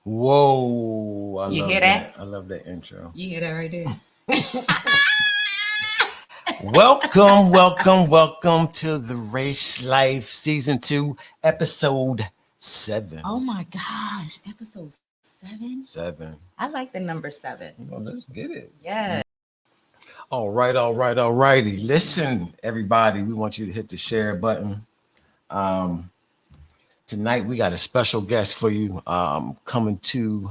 Whoa, I You love hear that. that? I love that intro. You hear that right there? Welcome to the Race Life Season 2, Episode 7. Oh my gosh, episode 7? 7. I like the number 7. Well, let's get it. Yeah. All righty. Listen, everybody, we want you to hit the share button. Tonight, we got a special guest for you coming to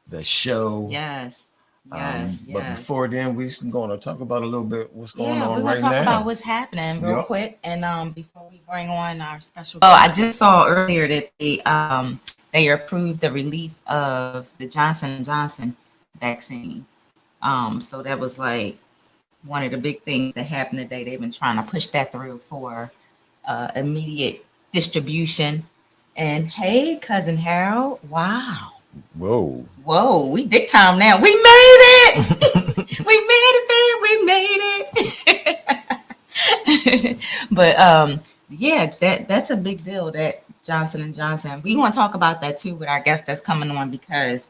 the show. Yes. But before then, we're going to talk about a little bit what's going Yeah, on we're gonna right talk now. about what's happening real Yup. quick, and before we bring on our special. Oh, I just saw earlier that they approved the release of the Johnson & Johnson vaccine. So that was like one of the big things that happened today. They've been trying to push that through for immediate distribution. And hey, cousin Harold, wow. Whoa. Whoa, we big time now. We made it. We made it. But yeah, that's a big deal, that Johnson & Johnson. We want to talk about that too with our guest that's coming on, because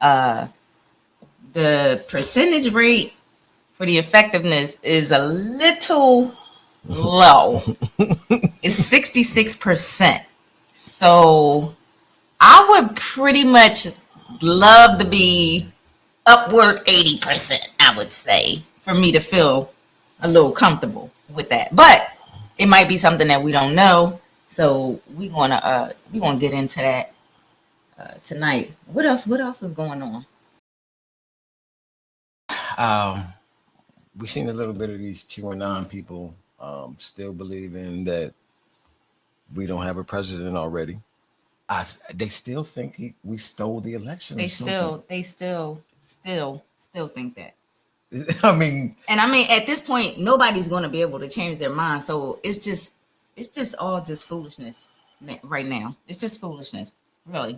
the percentage rate for the effectiveness is a little low. It's 66%. So I would pretty much love to be upward 80%, I would say, for me to feel a little comfortable with that. But it might be something that we don't know. So we're gonna get into that tonight. What else is going on? We've seen a little bit of these QAnon people still believing that we don't have a president already. They still think we stole the election. They still think that. I mean, at this point, nobody's going to be able to change their mind. So it's just all just foolishness right now. It's just foolishness, really.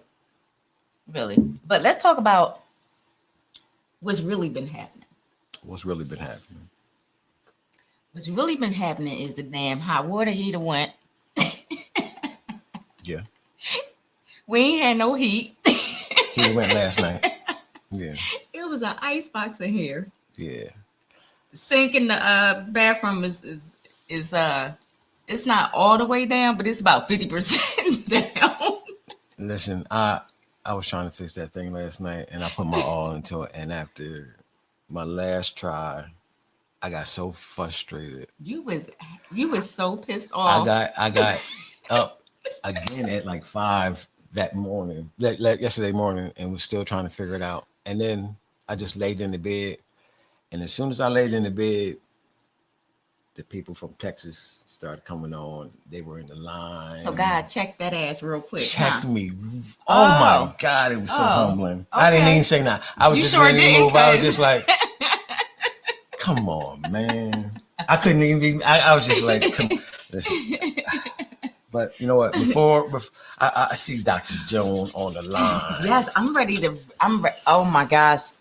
But let's talk about what's really been happening. What's really been happening? What's really been happening is the damn hot water heater went. Yeah. We ain't had no heat. He went last night. Yeah. It was an ice box in here. Yeah. The sink in the bathroom is it's not all the way down, but it's about 50% down. Listen, I was trying to fix that thing last night, and I put my all into it. And after my last try, I got so frustrated. You was so pissed off. I got up again at like 5 that morning, yesterday morning, and was still trying to figure it out. And then I just laid in the bed, and as soon as I laid in the bed, the people from Texas started coming on. They were in the line. So God checked that ass real quick. Checked me. Oh my God, it was so humbling. Okay. I didn't even say nothing. I was just ready to move. I was just like, come on, man. I couldn't even be. I was just like, come, listen. But you know what? Before I see Dr. Joan on the line. Yes, I'm ready to. Oh my gosh.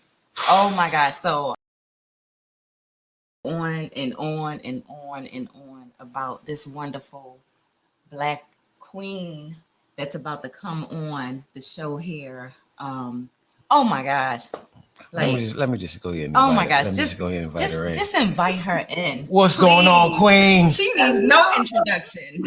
So on and on and on and on about this wonderful Black queen that's about to come on the show here. Oh my gosh. Like, let me just go ahead and invite her. Just go ahead and invite her in. Just invite her in. What's going on, Queen? She needs no introduction.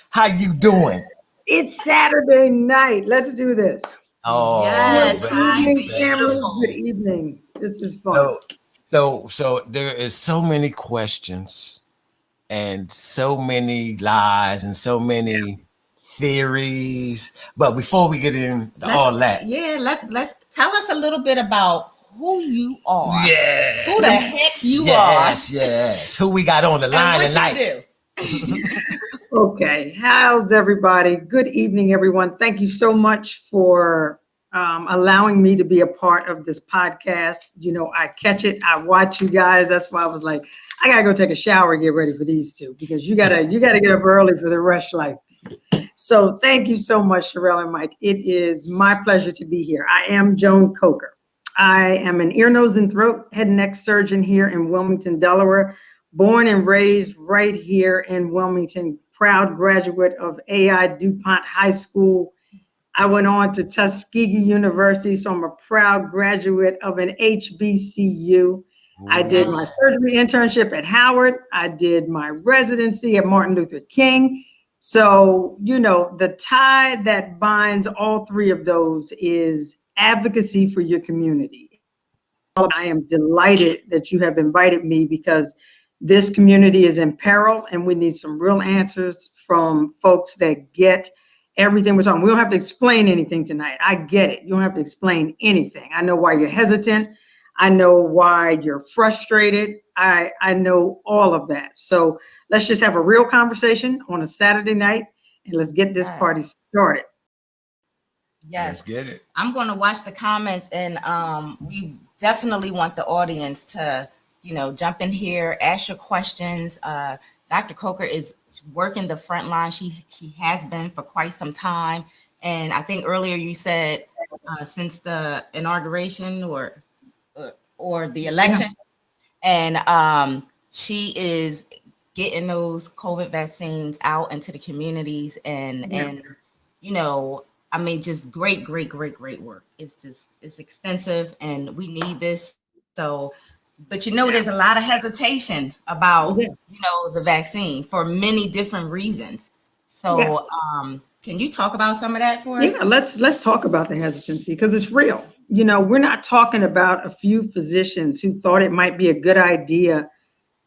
How you doing? It's Saturday night. Let's do this. Oh, yes. Good evening. This is fun. So there is so many questions and so many lies and so many theories. But before we get into all that, let's tell us a little bit about who you are. Yeah. Who the heck you are? Yes. Who we got on the line tonight? What you do? Okay. How's everybody? Good evening, everyone. Thank you so much for allowing me to be a part of this podcast. You know, I catch it. I watch you guys. That's why I was like, I gotta go take a shower and get ready for these two, because you gotta get up early for the Resh Life. So thank you so much, Sherelle and Mike. It is my pleasure to be here. I am Joan Coker. I am an ear, nose, and throat, head and neck surgeon here in Wilmington, Delaware. Born and raised right here in Wilmington. Proud graduate of AI DuPont High School I went on to Tuskegee University, so I'm a proud graduate of an HBCU. I did my surgery internship at Howard. I did my residency at Martin Luther King. So, the tie that binds all three of those is advocacy for your community. I am delighted that you have invited me because this community is in peril and we need some real answers from folks that get everything we're talking. We don't have to explain anything tonight. I get it. You don't have to explain anything. I know why you're hesitant. I know why you're frustrated. I know all of that. So let's just have a real conversation on a Saturday night and let's get this party started. Yes. Let's get it. I'm going to watch the comments, and we definitely want the audience to, jump in here, ask your questions. Dr. Coker is working the front line. She has been for quite some time. And I think earlier you said since the inauguration or the election, and she is getting those COVID vaccines out into the communities and just great work. It's extensive and we need this. So, but there's a lot of hesitation about, the vaccine for many different reasons. So, can you talk about some of that for us? Yeah, let's talk about the hesitancy because it's real. We're not talking about a few physicians who thought it might be a good idea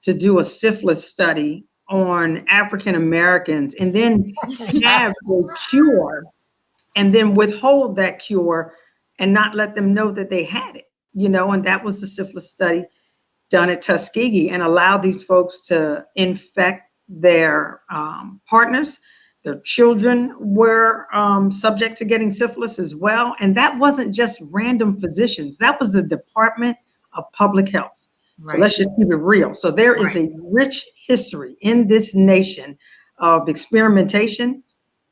to do a syphilis study on African Americans and then have a cure and then withhold that cure and not let them know that they had it, and that was the syphilis study done at Tuskegee and allow these folks to infect their partners. Their children were subject to getting syphilis as well. And that wasn't just random physicians. That was the Department of Public Health. Right. So let's just keep it real. So there is a rich history in this nation of experimentation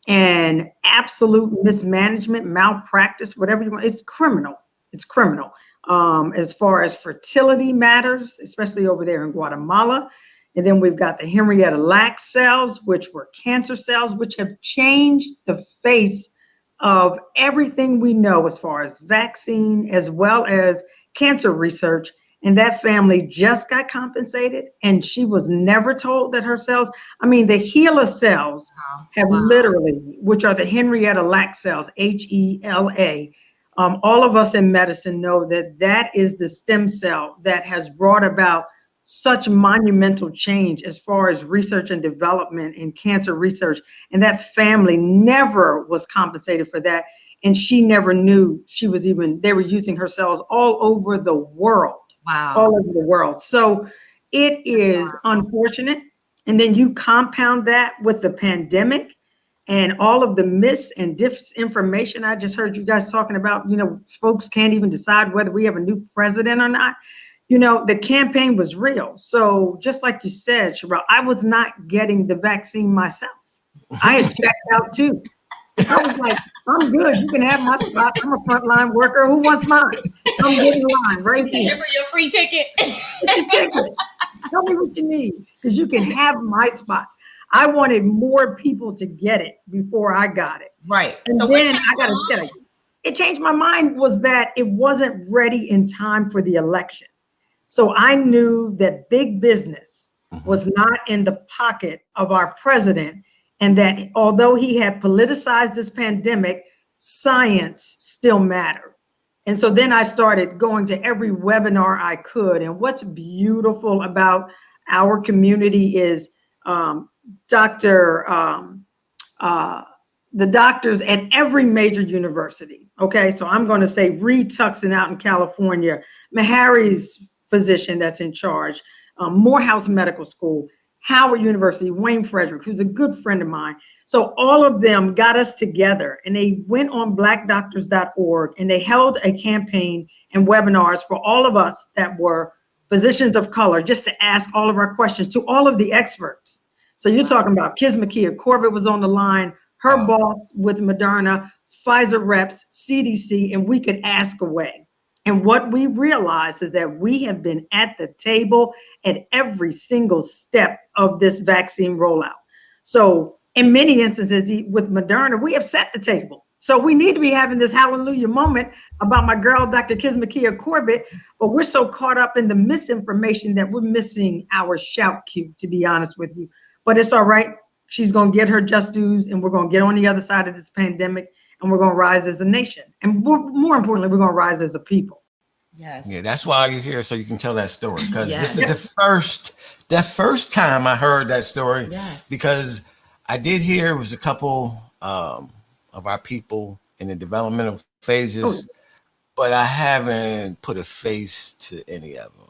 and absolute mismanagement, malpractice, whatever you want. It's criminal. It's criminal. As far as fertility matters, especially over there in Guatemala. And then we've got the Henrietta Lacks cells, which were cancer cells, which have changed the face of everything we know as far as vaccine, as well as cancer research. And that family just got compensated, and she was never told that her cells, the HeLa cells have literally, which are the Henrietta Lacks cells, HeLa. All of us in medicine know that is the stem cell that has brought about such monumental change as far as research and development in cancer research. And that family never was compensated for that. And she never knew they were using her cells all over the world. Wow. All over the world. So it is unfortunate. And then you compound that with the pandemic and all of the mis and disinformation. I just heard you guys talking about, folks can't even decide whether we have a new president or not. The campaign was real. So just like you said, Sherelle, I was not getting the vaccine myself. I had checked out too. I was like, I'm good. You can have my spot. I'm a frontline worker. Who wants mine? I'm getting line right here. Give your free ticket. Tell me what you need because you can have my spot. I wanted more people to get it before I got it. Right. And so then I got to tell you, it changed my mind was that it wasn't ready in time for the election. So I knew that big business was not in the pocket of our president, and that although he had politicized this pandemic, science still mattered. And so then I started going to every webinar I could. And what's beautiful about our community is the doctors at every major university. Okay, so I'm going to say Reed Tuckson out in California, Meharry's physician that's in charge, Morehouse Medical School, Howard University, Wayne Frederick, who's a good friend of mine. So all of them got us together and they went on blackdoctors.org and they held a campaign and webinars for all of us that were physicians of color, just to ask all of our questions to all of the experts. So you're talking about Kismakia Corbett was on the line, her boss with Moderna, Pfizer reps, CDC, and we could ask away. And what we realized is that we have been at the table at every single step of this vaccine rollout. So in many instances with Moderna, we have set the table. So we need to be having this hallelujah moment about my girl, Dr. Kismakia Corbett, but we're so caught up in the misinformation that we're missing our shout cue, to be honest with you. But it's all right. She's going to get her just dues, and we're going to get on the other side of this pandemic, and we're going to rise as a nation. And more importantly, we're going to rise as a people. Yes. Yeah, that's why you're here, so you can tell that story. Because this is the first time I heard that story. Yes. Because I did hear it was a couple of our people in the developmental phases, but I haven't put a face to any of them.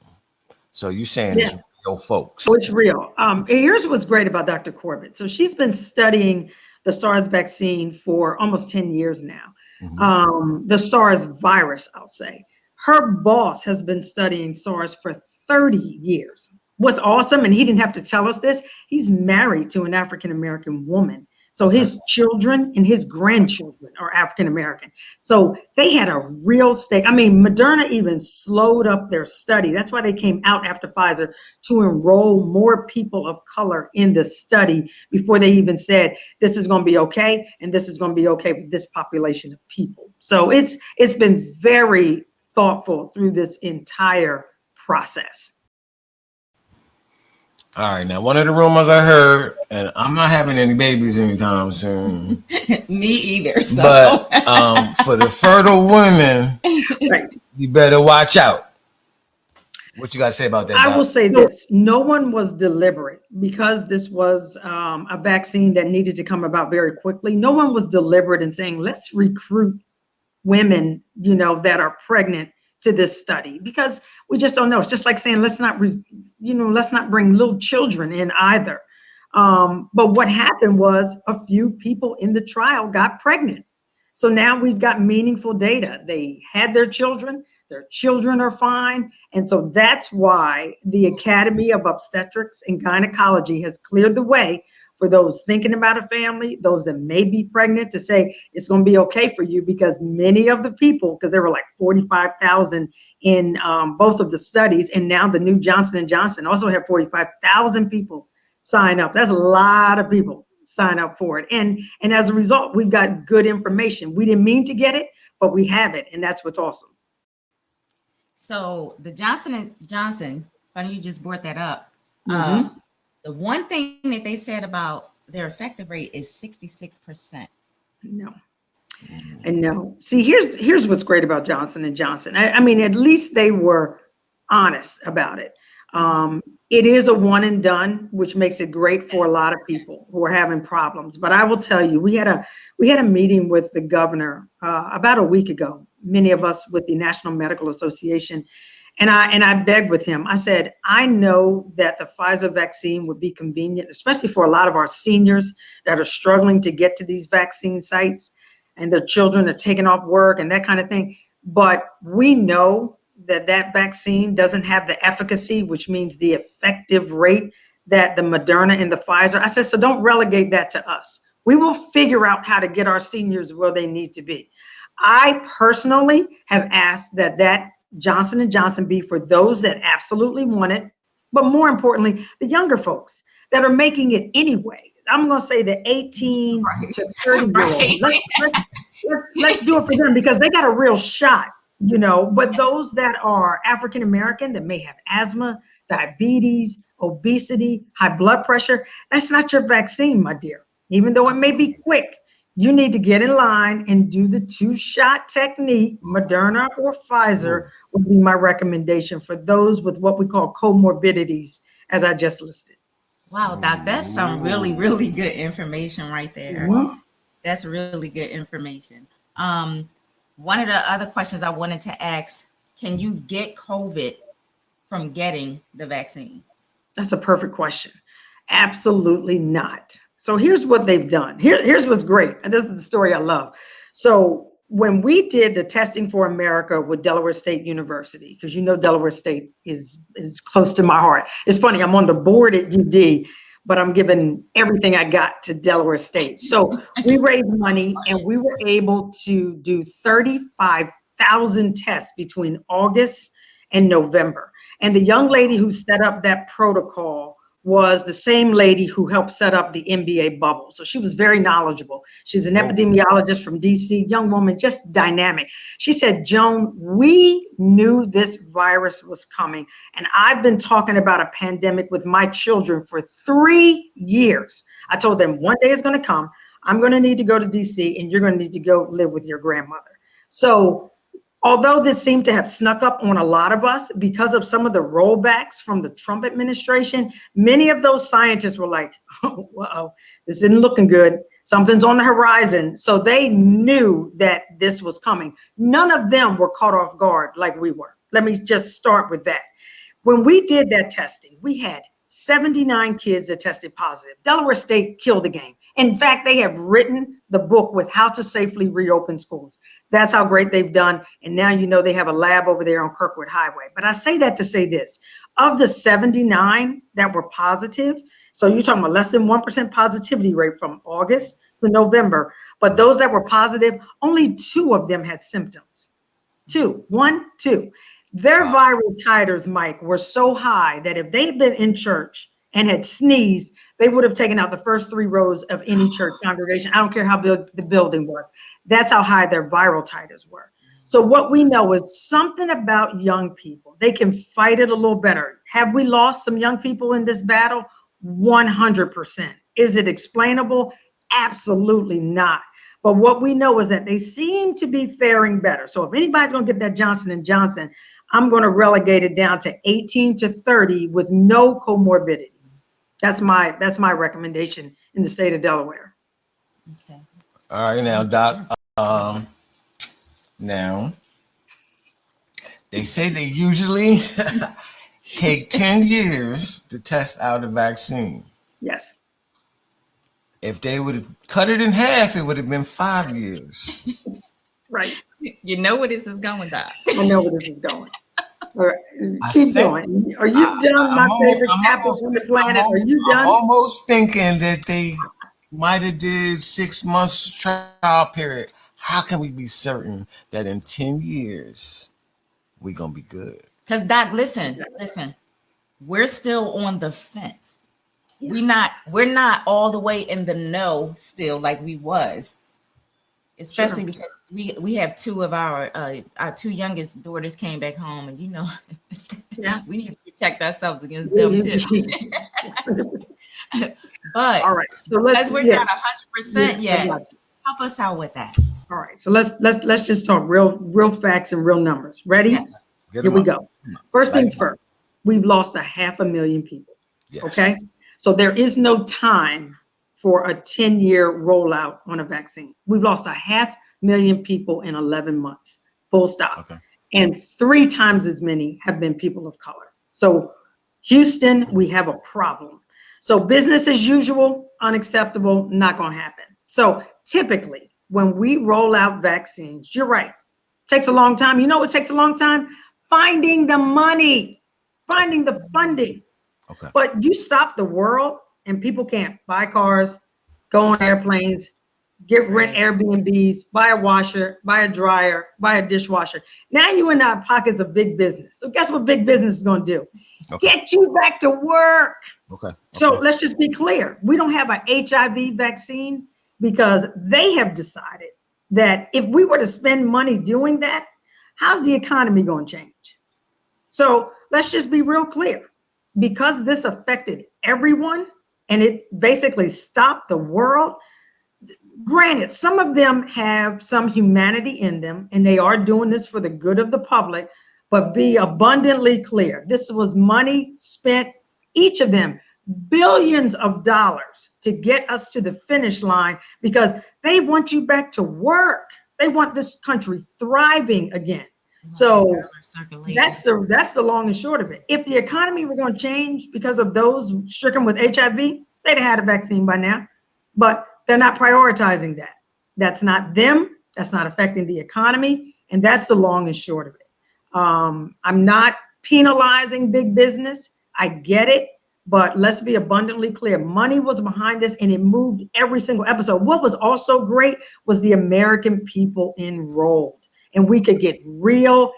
So you're saying it's real folks. Oh, it's real. Here's what's great about Dr. Corbett. So she's been studying the SARS vaccine for almost 10 years now. Mm-hmm. The SARS virus, I'll say. Her boss has been studying SARS for 30 years. What's awesome, and he didn't have to tell us this, he's married to an African-American woman. So his children and his grandchildren are African-American. So they had a real stake. I mean, Moderna even slowed up their study. That's why they came out after Pfizer to enroll more people of color in the study before they even said, this is going to be okay. And this is going to be okay with this population of people. So it's been very thoughtful through this entire process. All right, now one of the rumors I heard, and I'm not having any babies anytime soon. Me either. So. But for the fertile women, you better watch out. What you got to say about that? I will say this: no one was deliberate, because this was a vaccine that needed to come about very quickly. No one was deliberate in saying, let's recruit women, that are pregnant to this study, because we just don't know. It's just like saying, let's not bring little children in either. But what happened was a few people in the trial got pregnant. So now we've got meaningful data. They had their children are fine. And so that's why the Academy of Obstetrics and Gynecology has cleared the way for those thinking about a family, those that may be pregnant, to say it's going to be okay for you, because many of the people, because there were like 45,000 in both of the studies, and now the new Johnson & Johnson also have 45,000 people sign up. That's a lot of people sign up for it. And as a result, we've got good information. We didn't mean to get it, but we have it. And that's what's awesome. So the Johnson & Johnson, funny you just brought that up. Mm-hmm. The one thing that they said about their effective rate is 66%. No. I know. See, here's what's great about Johnson & Johnson. I mean, at least they were honest about it. It is a one and done, which makes it great for a lot of people who are having problems. But I will tell you, we had a meeting with the governor about a week ago, many of us with the National Medical Association. And I begged with him. I said, I know that the Pfizer vaccine would be convenient, especially for a lot of our seniors that are struggling to get to these vaccine sites, and their children are taking off work and that kind of thing. But we know that vaccine doesn't have the efficacy, which means the effective rate, that the Moderna and the Pfizer. I said, so don't relegate that to us. We will figure out how to get our seniors where they need to be. I personally have asked that Johnson & Johnson be for those that absolutely want it, but more importantly, the younger folks that are making it anyway. I'm going to say the 18 to 30-year-olds. Let's do it for them, because they got a real shot, But those that are African-American that may have asthma, diabetes, obesity, high blood pressure, that's not your vaccine, my dear. Even though it may be quick, you need to get in line and do the 2-shot technique. Moderna or Pfizer would be my recommendation for those with what we call comorbidities, as I just listed. Wow, Doc, that's some really, really good information right there. Mm-hmm. That's really good information. One of the other questions I wanted to ask, can you get COVID from getting the vaccine? That's a perfect question. Absolutely not. So here's what they've done. Here's what's great. And this is the story I love. So when we did the Testing for America with Delaware State University, because Delaware State is close to my heart. It's funny, I'm on the board at UD, but I'm giving everything I got to Delaware State. So we raised money, and we were able to do 35,000 tests between August and November. And the young lady who set up that protocol was the same lady who helped set up the NBA bubble. So she was very knowledgeable. She's an epidemiologist from DC, young woman, just dynamic. She said, Joan, we knew this virus was coming. And I've been talking about a pandemic with my children for 3 years. I told them one day it's going to come. I'm going to need to go to DC and you're going to need to go live with your grandmother. So although this seemed to have snuck up on a lot of us because of some of the rollbacks from the Trump administration, many of those scientists were like, oh, whoa, this isn't looking good. Something's on the horizon. So they knew that this was coming. None of them were caught off guard like we were. Let me just start with that. When we did that testing, we had 79 kids that tested positive. Delaware State killed the game. In fact, they have written the book with how to safely reopen schools. That's how great they've done. And now you know they have a lab over there on Kirkwood Highway. But I say that to say this. Of the 79 that were positive, so you're talking about less than 1% positivity rate from August to November. But those that were positive, only 2 of them had symptoms. 2. Their viral titers, Mike, were so high that if they had been in church and had sneezed, they would have taken out the first 3 rows of any church congregation. I don't care how big the building was. That's how high their viral titers were. So what we know is something about young people. They can fight it a little better. Have we lost some young people in this battle? 100%. Is it explainable? Absolutely not. But what we know is that they seem to be faring better. So if anybody's going to get that Johnson & Johnson, I'm going to relegate it down to 18 to 30 with no comorbidity. That's my recommendation in the state of Delaware. Okay. All right, now, Doc. Now, they say they usually take 10 years to test out a vaccine. Yes. If they would have cut it in half, it would have been 5 years. Right. You know where this is going, Doc. I know where this is going. All right. Keep going. Are you done, my favorite apples on the planet? Are you done? I'm almost thinking that they might have did 6 months trial period. How can we be certain that in 10 years we're going to be good? Because Doc, listen, we're still on the fence. Yeah. We're not all the way in the know still like we was. Especially because we have 2 of our 2 youngest daughters came back home, and we need to protect ourselves against them too. But all right, so because we're not 100% yet, help us out with that. All right, so let's just talk real facts and real numbers. Ready? Yes. Here we go. First things first. We've lost 500,000 people. Yes. Okay, so there is no time for a 10-year rollout on a vaccine. We've lost 500,000 people in 11 months, full stop. Okay. And 3 times as many have been people of color. So Houston, we have a problem. So business as usual, unacceptable, not gonna happen. So typically when we roll out vaccines, you're right, takes a long time. You know what takes a long time? Finding the money, finding the funding. Okay. But you stop the world, and people can't buy cars, go on airplanes, rent Airbnbs, buy a washer, buy a dryer, buy a dishwasher. Now you're in the pockets of big business. So guess what big business is going to do? Okay. Get you back to work. Okay. So let's just be clear. We don't have an HIV vaccine because they have decided that if we were to spend money doing that, how's the economy going to change? So let's just be real clear. Because this affected everyone, and it basically stopped the world. Granted, some of them have some humanity in them, and they are doing this for the good of the public, but be abundantly clear. This was money spent, each of them, billions of dollars to get us to the finish line because they want you back to work. They want this country thriving again. So that's the long and short of it. If the economy were going to change because of those stricken with HIV, they'd have had a vaccine by now, but they're not prioritizing that. That's not them. That's not affecting the economy. And that's the long and short of it. I'm not penalizing big business. I get it, but let's be abundantly clear. Money was behind this and it moved every single episode. What was also great was the American people enrolled. And we could get real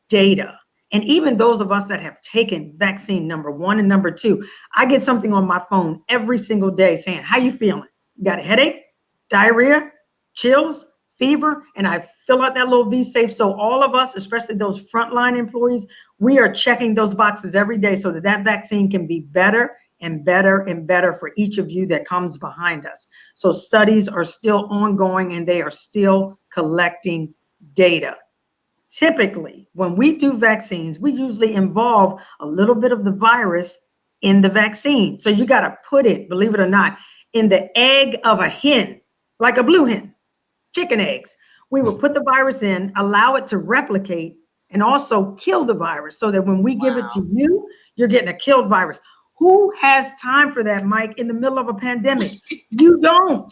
data. And even those of us that have taken vaccine number 1 and number 2, I get something on my phone every single day saying, how you feeling? You got a headache, diarrhea, chills, fever? And I fill out that little V-Safe. So all of us, especially those frontline employees, we are checking those boxes every day so that that vaccine can be better and better and better for each of you that comes behind us. So studies are still ongoing and they are still collecting data. Typically, when we do vaccines, we usually involve a little bit of the virus in the vaccine. So you got to put it, believe it or not, in the egg of a hen, like a blue hen, chicken eggs. We will put the virus in, allow it to replicate, and also kill the virus so that when we give it to you, you're getting a killed virus. Who has time for that, Mike, in the middle of a pandemic? You don't.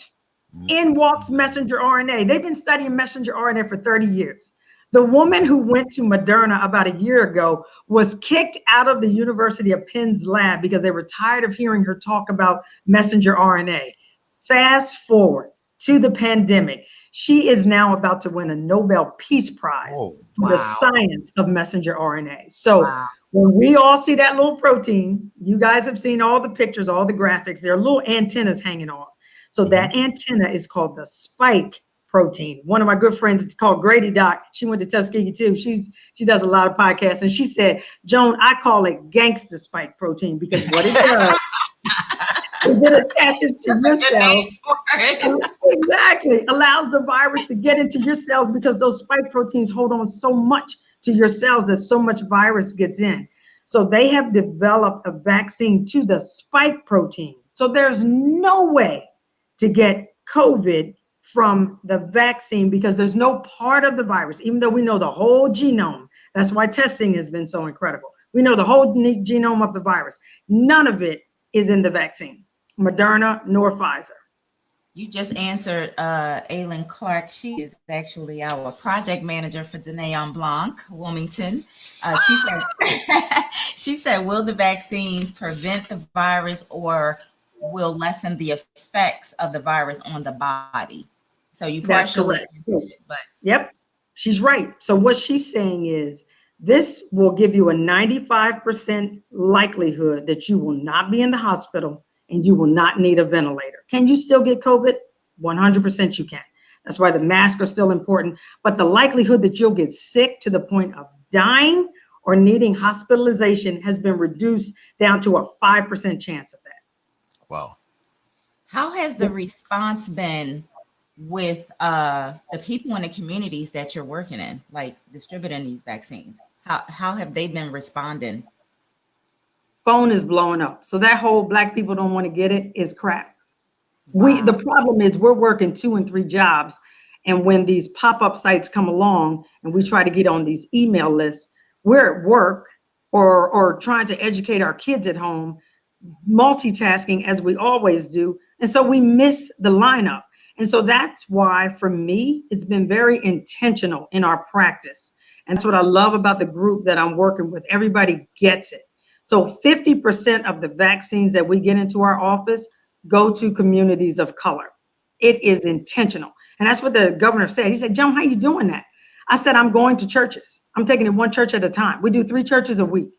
In walks messenger RNA. They've been studying messenger RNA for 30 years. The woman who went to Moderna about a year ago was kicked out of the University of Penn's lab because they were tired of hearing her talk about messenger RNA. Fast forward to the pandemic. She is now about to win a Nobel Peace Prize for the science of messenger RNA. So when we all see that little protein, you guys have seen all the pictures, all the graphics, there are little antennas hanging off. So that antenna is called the spike protein. One of my good friends is called Grady Doc. She went to Tuskegee too. She does a lot of podcasts, and she said, Joan, I call it gangster spike protein because what it does is it attaches to your cells. Exactly. Allows the virus to get into your cells because those spike proteins hold on so much to your cells that so much virus gets in. So they have developed a vaccine to the spike protein. So there's no way to get COVID from the vaccine because there's no part of the virus, even though we know the whole genome. That's why testing has been so incredible. We know the whole genome of the virus. None of it is in the vaccine, Moderna nor Pfizer. You just answered Aylin Clark. She is actually our project manager for Dene en Blanc, Wilmington. She said, will the vaccines prevent the virus or will lessen the effects of the virus on the body? So you partially, but yep, she's right. So what she's saying is this will give you a 95% likelihood that you will not be in the hospital and you will not need a ventilator. Can you still get COVID? 100% you can. That's why the masks are still important. But the likelihood that you'll get sick to the point of dying or needing hospitalization has been reduced down to a 5% chance of that. Wow. How has the response been with the people in the communities that you're working in, like distributing these vaccines? How have they been responding? Phone is blowing up. So that whole Black people don't want to get it is crap. The problem is we're working 2 and 3 jobs. And when these pop-up sites come along and we try to get on these email lists, we're at work or trying to educate our kids at home, multitasking as we always do. And so we miss the lineup. And so that's why, for me, it's been very intentional in our practice. And that's what I love about the group that I'm working with. Everybody gets it. So 50% of the vaccines that we get into our office go to communities of color. It is intentional. And that's what the governor said. He said, Joan, how you doing that? I said, I'm going to churches. I'm taking it one church at a time. We do 3 churches a week.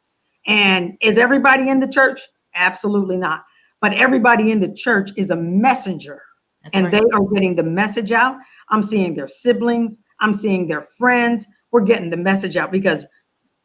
And is everybody in the church? Absolutely not. But everybody in the church is a messenger. That's and right. They are getting the message out. I'm seeing their siblings. I'm seeing their friends. We're getting the message out because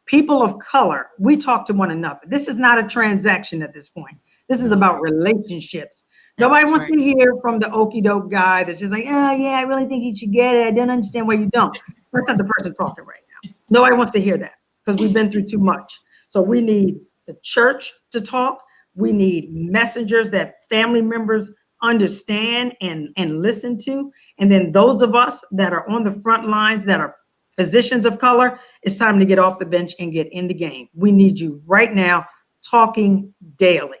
people of color, we talk to one another. This is not a transaction at this point. This is about relationships. Nobody wants to hear from the okie doke guy that's just like, oh yeah, I really think you should get it. I don't understand why you don't. That's not the person talking right now. Nobody wants to hear that because we've been through too much. So we need the church to talk. We need messengers that family members understand and listen to. And then those of us that are on the front lines that are physicians of color, it's time to get off the bench and get in the game. We need you right now talking daily.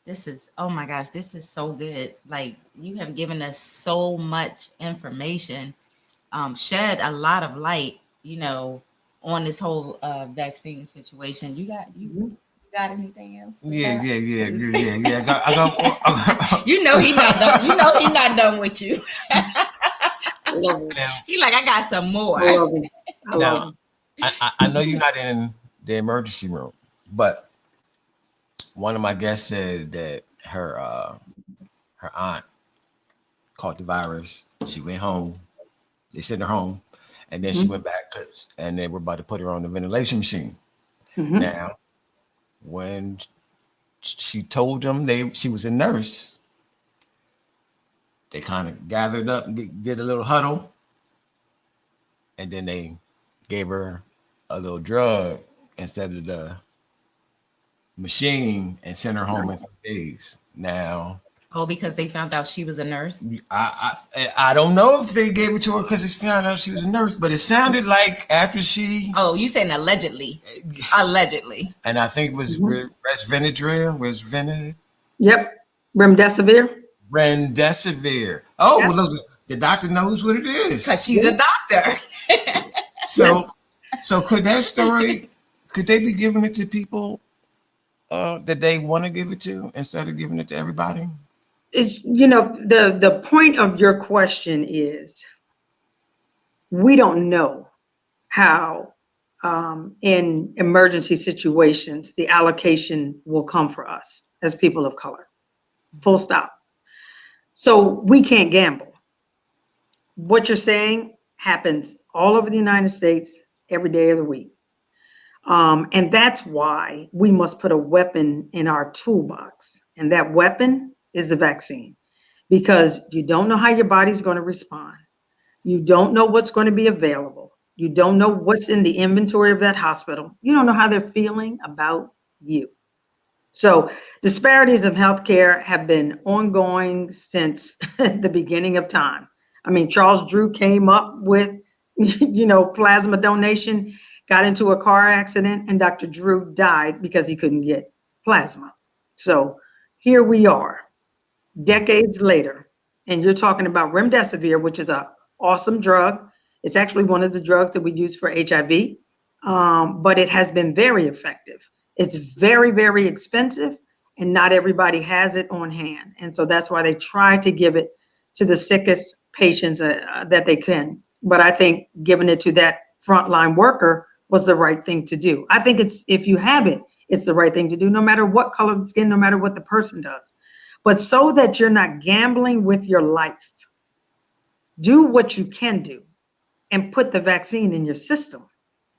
This is, oh my gosh, this is so good. Like, you have given us so much information, shed a lot of light, on this whole vaccine situation. You got anything else? Yeah. I got he not done. He not done with you. He like, I got some more. I love him. I know you're not in the emergency room, but one of my guests said that her aunt caught the virus. She went home. They sent her home, and then she went back, and they were about to put her on the ventilation machine. Now, when she told them she was a nurse, they kind of gathered up and did a little huddle, and then they gave her a little drug instead of the machine and sent her home in 3 days. Now, because they found out she was a nurse. I don't know if they gave it to her because they found out she was a nurse, but it sounded like after she. Oh, you saying allegedly? Allegedly. And I think it was resveratrol. Yep, remdesivir. Remdesivir. Oh, yep. Well, look, the doctor knows what it is because she's a doctor. So could that story? Could they be giving it to people that they want to give it to instead of giving it to everybody? It's, the point of your question is we don't know how in emergency situations the allocation will come for us as people of color. Full stop. So we can't gamble. What you're saying happens all over the United States every day of the week. And that's why we must put a weapon in our toolbox. And that weapon is the vaccine, because you don't know how your body's going to respond. You don't know what's going to be available. You don't know what's in the inventory of that hospital. You don't know how they're feeling about you. So disparities of healthcare have been ongoing since the beginning of time. I mean, Charles Drew came up with, plasma donation, got into a car accident, and Dr. Drew died because he couldn't get plasma. So here we are, decades later, and you're talking about remdesivir, which is an awesome drug. It's actually one of the drugs that we use for HIV, but it has been very effective. It's very, very expensive, and not everybody has it on hand. And so that's why they try to give it to the sickest patients that they can. But I think giving it to that frontline worker was the right thing to do. I think if you have it, it's the right thing to do, no matter what color of skin, no matter what the person does. But so that you're not gambling with your life, do what you can do and put the vaccine in your system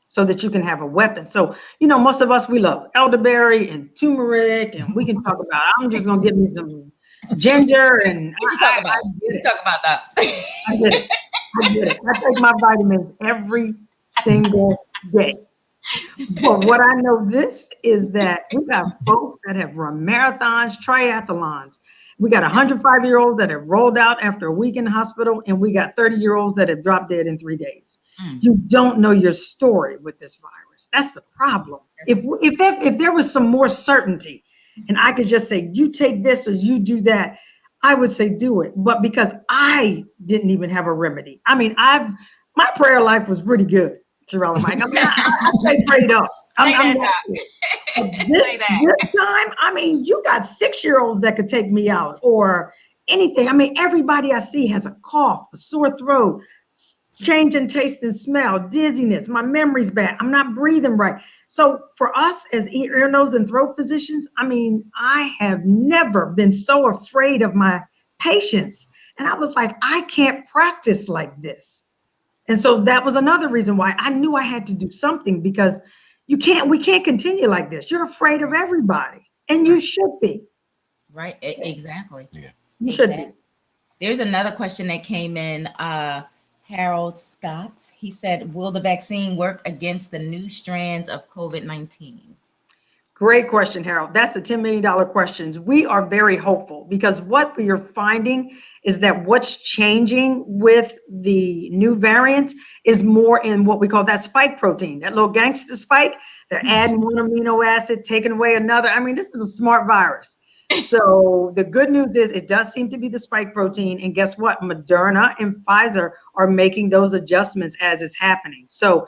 so that you can have a weapon. So, most of us, we love elderberry and turmeric, and we can talk about, I'm just going to give me some ginger. And what you talk about? You talk about that. I get it. I take my vitamins every single day. But what I know is that we got folks that have run marathons, triathlons. We got 105-year-olds that have rolled out after a week in the hospital, and we got 30-year-olds that have dropped dead in 3 days. You don't know your story with this virus. That's the problem. If there was some more certainty, and I could just say, you take this or you do that, I would say do it. But because I didn't even have a remedy. I mean, my prayer life was pretty good, Jarrell and Mike. I mean, I stay prayed up. This time, I mean, you got 6-year-olds that could take me out or anything. I mean, everybody I see has a cough, a sore throat, change in taste and smell, dizziness. My memory's bad. I'm not breathing right. So for us as ear, nose, and throat physicians, I mean, I have never been so afraid of my patients. And I was like, I can't practice like this. And so that was another reason why I knew I had to do something, because we can't continue like this. You're afraid of everybody, and you should be. Right. Exactly. Yeah. You should be. There's another question that came in. Harold Scott, he said, will the vaccine work against the new strands of COVID-19? Great question, Harold. That's the $10 million questions. We are very hopeful, because what we are finding is that what's changing with the new variants is more in what we call that spike protein, that little gangster spike. They're adding one amino acid, taking away another. I mean, this is a smart virus. So the good news is it does seem to be the spike protein. And guess what? Moderna and Pfizer are making those adjustments as it's happening. So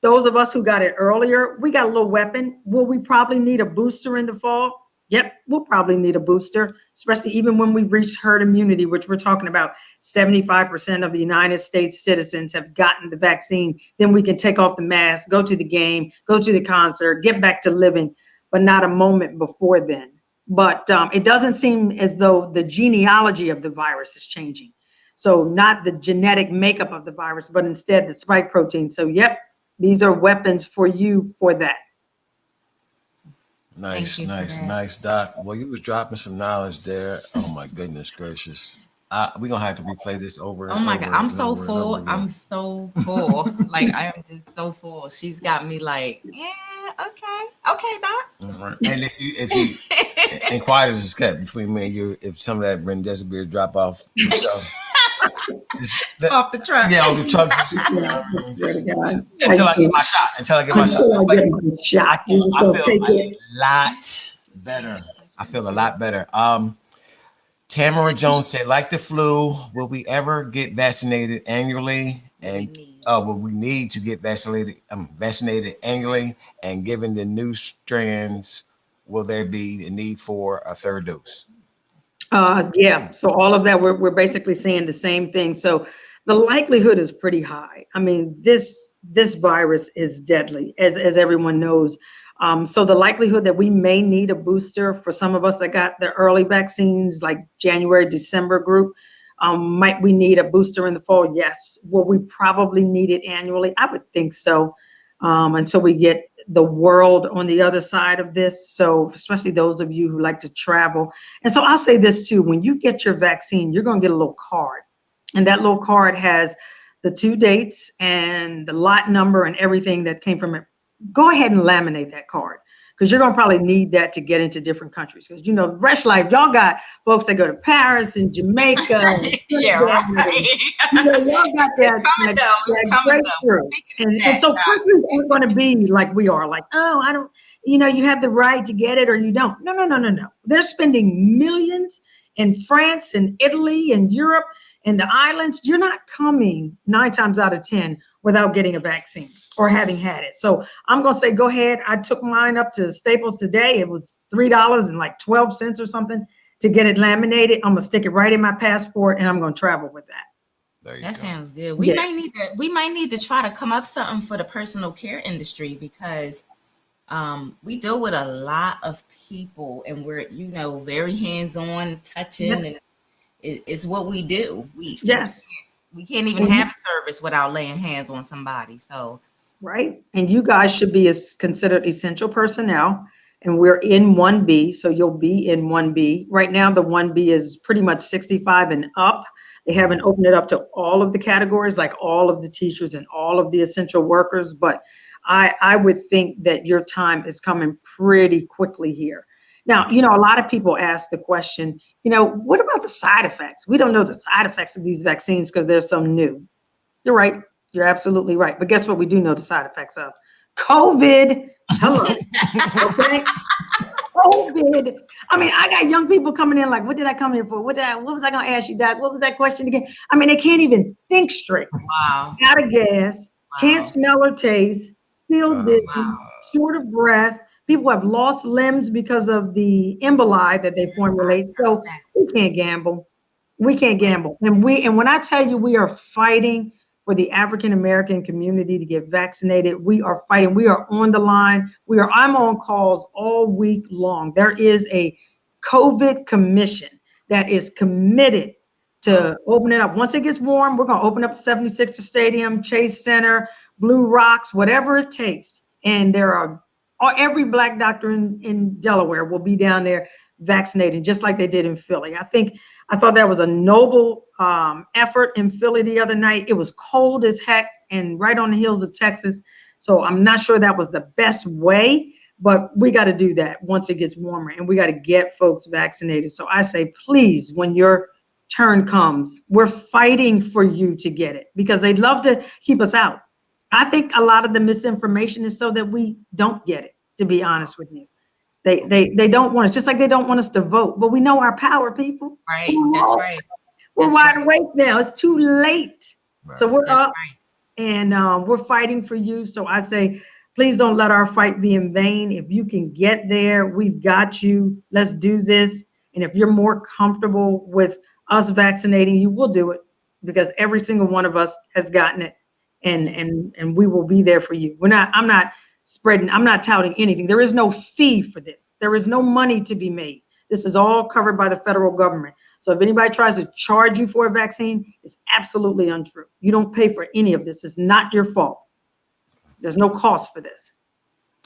those of us who got it earlier, we got a little weapon. Will we probably need a booster in the fall? Yep, we'll probably need a booster, especially even when we reach herd immunity, which we're talking about 75% of the United States citizens have gotten the vaccine. Then we can take off the mask, go to the game, go to the concert, get back to living, but not a moment before then. But it doesn't seem as though the genealogy of the virus is changing. So not the genetic makeup of the virus, but instead the spike protein. So, yep, these are weapons for you for that. Nice, nice, Doc. Well, you was dropping some knowledge there. Oh my goodness gracious. We're gonna have to replay this over. Oh my God, I'm so full. I'm so full. Like I am just so full. She's got me like, yeah, okay, Doc. Right. And if you and quiet as it's kept between me and you, if some of that remdesivir drop off yourself. Off the truck. Yeah, off the truck. Until I get my shot. Until I get my shot. I feel a lot better. I feel a lot better. Tamara Jones said, like the flu, will we ever get vaccinated annually? And will we need to get vaccinated annually? And given the new strands, will there be a need for a third dose? Yeah, so all of that, we're basically saying the same thing. So the likelihood is pretty high. I mean, this virus is deadly, as everyone knows. So the likelihood that we may need a booster for some of us that got the early vaccines, like January, December group, might we need a booster in the fall? Yes. Will we probably need it annually? I would think so, until we get the world on the other side of this. So especially those of you who like to travel. And so I'll say this too, when you get your vaccine, you're going to get a little card, and that little card has the 2 dates and the lot number and everything that came from it. Go ahead and laminate that card, because you're going to probably need that to get into different countries. Because, you know, Resh Life, y'all got folks that go to Paris and Jamaica. And yeah, right. You know, y'all got that breakthrough. And so countries aren't going to be like we are, like, oh, I don't, you know, you have the right to get it or you don't. No. They're spending millions in France and Italy and Europe and the islands. You're not coming 9 times out of 10 without getting a vaccine or having had it. So I'm going to say, go ahead. I took mine up to Staples today. It was $3.12 or something to get it laminated. I'm going to stick it right in my passport and I'm going to travel with that. That sounds good. We might need to try to come up something for the personal care industry, because we deal with a lot of people and we're, you know, very hands-on, touching, and it's what we do. We can't even have a service without laying hands on somebody. So, right. And you guys should be considered essential personnel, and we're in 1B. So you'll be in 1B. Right now, the 1B is pretty much 65 and up. They haven't opened it up to all of the categories, like all of the teachers and all of the essential workers. But I would think that your time is coming pretty quickly here. Now, you know, a lot of people ask the question, you know, what about the side effects? We don't know the side effects of these vaccines because they're so new. You're right. You're absolutely right. But guess what? We do know the side effects of COVID. Hello. Okay. COVID. I mean, I got young people coming in like, what did I come here for? What was I going to ask you, Doc? What was that question again? I mean, they can't even think straight. Wow. Out of gas, can't smell or taste, still dizzy, short of breath. People have lost limbs because of the emboli that they formulate. So we can't gamble. We can't gamble. And when I tell you we are fighting for the African-American community to get vaccinated, we are fighting. We are on the line. I'm on calls all week long. There is a COVID commission that is committed to open it up. Once it gets warm, we're going to open up the 76er Stadium, Chase Center, Blue Rocks, whatever it takes. And every Black doctor in Delaware will be down there vaccinating, just like they did in Philly. I thought that was a noble effort in Philly the other night. It was cold as heck and right on the hills of Texas. So I'm not sure that was the best way, but we got to do that once it gets warmer, and we got to get folks vaccinated. So I say, please, when your turn comes, we're fighting for you to get it, because they'd love to keep us out. I think a lot of the misinformation is so that we don't get it, to be honest with you. They don't want us, just like they don't want us to vote, but we know our power, people. Right, that's right. We're wide awake now. It's too late. Right. So we're up and we're fighting for you. So I say, Please don't let our fight be in vain. If you can get there, we've got you. Let's do this. And if you're more comfortable with us vaccinating you, we'll do it, because every single one of us has gotten it, and we will be there for you. I'm not touting anything. There is no fee for this. There is no money to be made. This is all covered by the federal government. So if anybody tries to charge you for a vaccine, it's absolutely untrue. You don't pay for any of this. It's not your fault. There's no cost for this.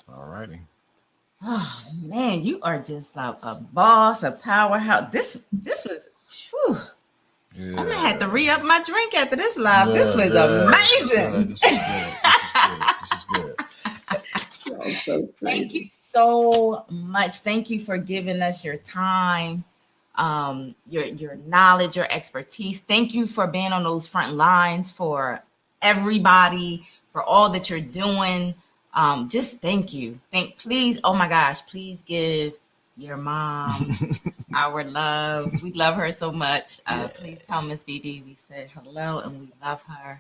All righty. Oh man, you are just like a boss, a powerhouse. This was, whew. Yeah. I'm gonna have to re-up my drink after this live. Yeah, this was amazing. This is good. So thank you so much. Thank you for giving us your time, your knowledge, your expertise. Thank you for being on those front lines for everybody, for all that you're doing. Just thank you. Please, oh my gosh, please give your mom our love. We love her so much. Please tell Miss BB we said hello and we love her.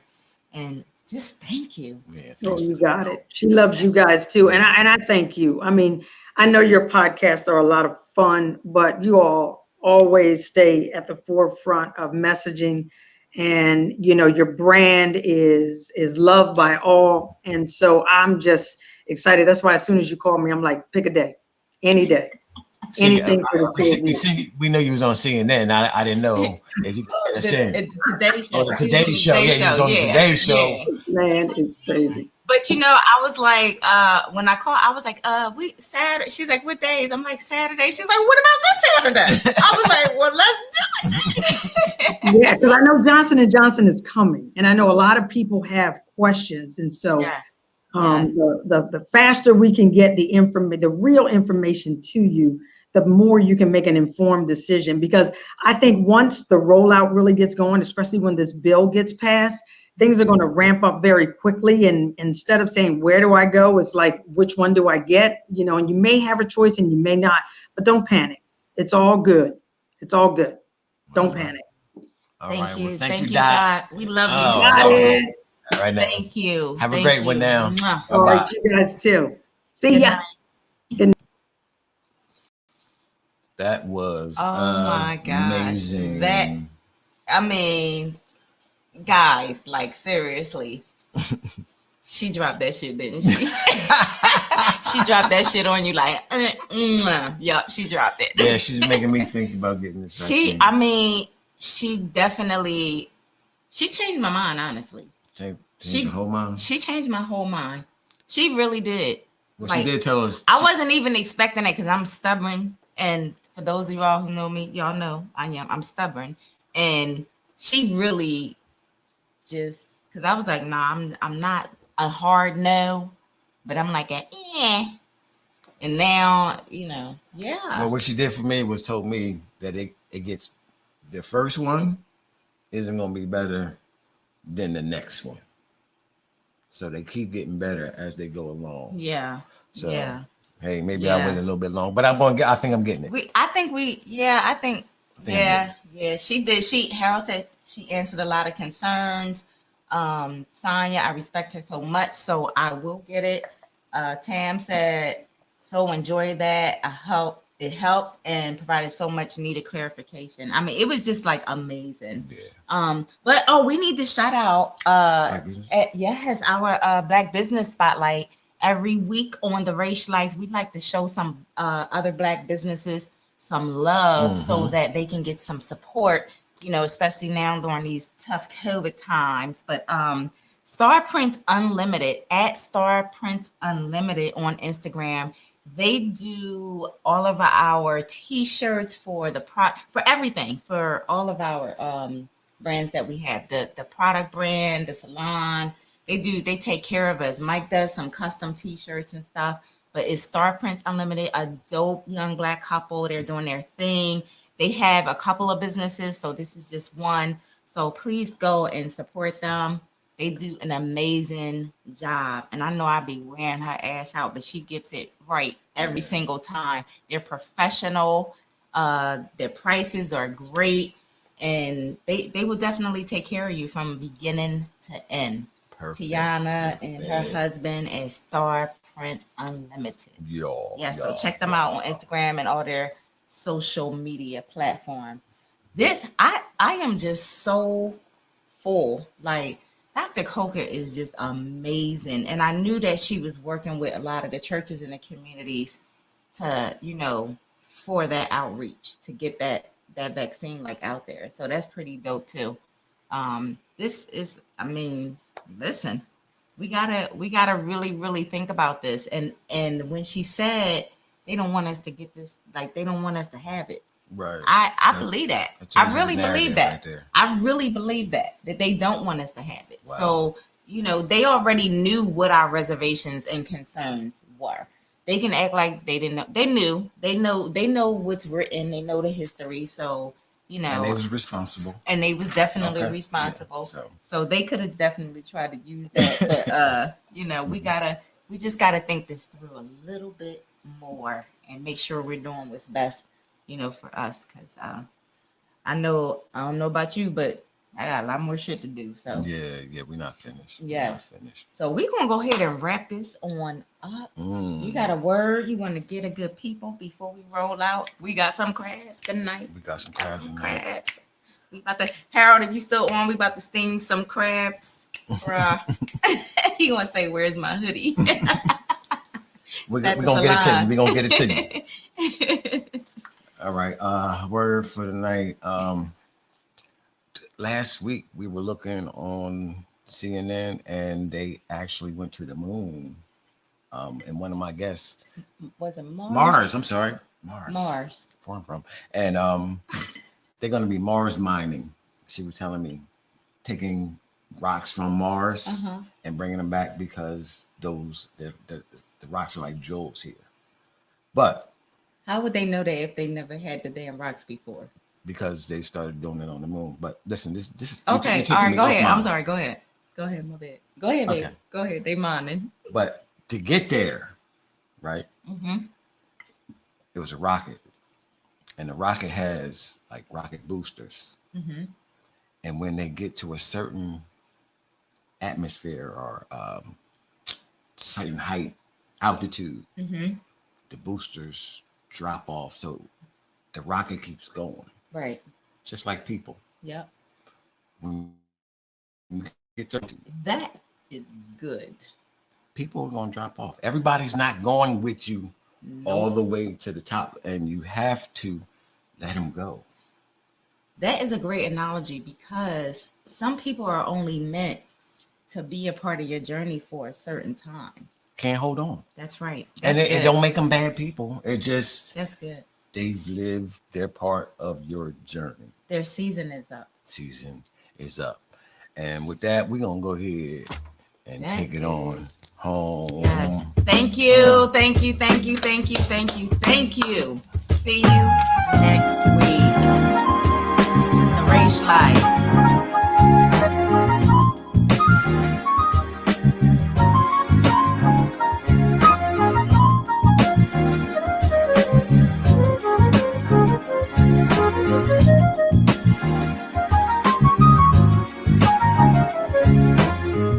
And just thank you. Yeah, oh, you got it. She loves you guys too. And I thank you. I mean, I know your podcasts are a lot of fun, but you all always stay at the forefront of messaging. And, you know, your brand is loved by all. And so I'm just excited. That's why as soon as you call me, I'm like, pick a day, any day. Anything for the kids. We know you was on CNN. I didn't know if you could sing. The Today Show. Oh, the Today Show. Yeah, he was on the Today Show. Yeah. Man, it's crazy. But you know, I was like, when I called, I was like, we Saturday. She's like, what days? I'm like, Saturday. She's like, what about this Saturday? I was like, well, let's do it. Yeah, because I know Johnson & Johnson is coming, and I know a lot of people have questions, and so the faster we can get the real information to you, the more you can make an informed decision. Because I think once the rollout really gets going, especially when this bill gets passed, things are going to ramp up very quickly. And instead of saying, where do I go? It's like, which one do I get? You know, and you may have a choice and you may not, but don't panic. It's all good. It's all good. Don't panic. Thank you. Well, thank you, Dot. We love you so much. All right, now. Thank you. Have a great one now. All right, you guys too. See ya. That was my gosh. Amazing. I mean, guys, like seriously. She dropped that shit, didn't she? She dropped that shit on you like, yup, she dropped it. Yeah, she's making me think about getting this vaccine. She definitely, she changed my mind, honestly. She whole mind? She changed my whole mind. She really did. Well, like, she did tell us. I wasn't even expecting it because I'm stubborn. And for those of y'all who know me, y'all know I'm stubborn. And she really just, because I was like, nah, I'm not a hard no, but I'm like and now, you know, yeah. Well, what she did for me was told me that it gets, the first one isn't going to be better than the next one. So they keep getting better as they go along. Yeah. So, yeah. Hey, maybe I wait a little bit long, but I think I'm getting it. I think she did. Harold said she answered a lot of concerns. Sonia, I respect her so much, so I will get it. Tam said, so enjoy that. It helped and provided so much needed clarification. I mean, it was just like amazing. Yeah. But we need to shout out our Black Business Spotlight. Every week on the Resh Life, we like to show some other Black businesses some love so that they can get some support, you know, especially now during these tough COVID times. But Star Print Unlimited, at Star Print Unlimited on Instagram, they do all of our t-shirts for for everything, for all of our brands that we have, the product brand, the salon. They take care of us. Mike does some custom t-shirts and stuff, but it's Star Prints Unlimited, a dope young Black couple. They're doing their thing. They have a couple of businesses, so this is just one. So please go and support them. They do an amazing job. And I know I'll be wearing her ass out, but she gets it right every single time. They're professional. Their prices are great. And they will definitely take care of you from beginning to end. Perfect. Tiana and her husband at Star Print Unlimited. So check them out on Instagram and all their social media platforms. I am just so full. Like, Dr. Coker is just amazing. And I knew that she was working with a lot of the churches in the communities to, for that outreach, to get that vaccine like out there. So that's pretty dope too. Listen, we gotta really, really think about this. And when she said they don't want us to get this, like they don't want us to have it. Right. I believe that. I really believe that. Right, I really believe that they don't want us to have it. Wow. So, they already knew what our reservations and concerns were. They can act like they didn't know. They knew. They know what's written. They know the history. So, and they was responsible. And they was definitely responsible. Yeah, so they could have definitely tried to use that. But we just gotta think this through a little bit more and make sure we're doing what's best, for us. Cause I don't know about you, but I got a lot more shit to do. So yeah, we're not finished. Yes. So we're gonna go ahead and wrap this on up. You got a word you want to get a good people before we roll out? We got some crabs tonight. We got some crabs. We about to, Harold, if you still on, we about to steam some crabs. Bruh. He gonna say, "Where's my hoodie?" We're gonna get it to you. We're gonna get it to you. All right. Word for the night. Last week we were looking on CNN and they actually went to the moon. And one of my guests was it Mars? Mars, I'm sorry. Mars. Where I'm from. And they're gonna be Mars mining. She was telling me, taking rocks from Mars and bringing them back because the rocks are like jewels here. But how would they know that if they never had the damn rocks before? Because they started doing it on the moon. But listen, this is okay. All right, go ahead. I'm sorry. Go ahead. Go ahead, my bad. Go ahead, baby. Okay. Go ahead. They mining. But to get there, right? It was a rocket, and the rocket has like rocket boosters. And when they get to a certain atmosphere or certain height, altitude, the boosters drop off, so the rocket keeps going. Right. Just like people. Yep. When you get to, that is good. People are going to drop off. Everybody's not going with you all the way to the top, and you have to let them go. That is a great analogy because some people are only meant to be a part of your journey for a certain time. Can't hold on. That's right. And it don't make them bad people. It just... That's good. They've lived their part of your journey. Their season is up. And with that, we're going to go ahead and take it on home. Yes. Thank you. See you next week. The Resh Life.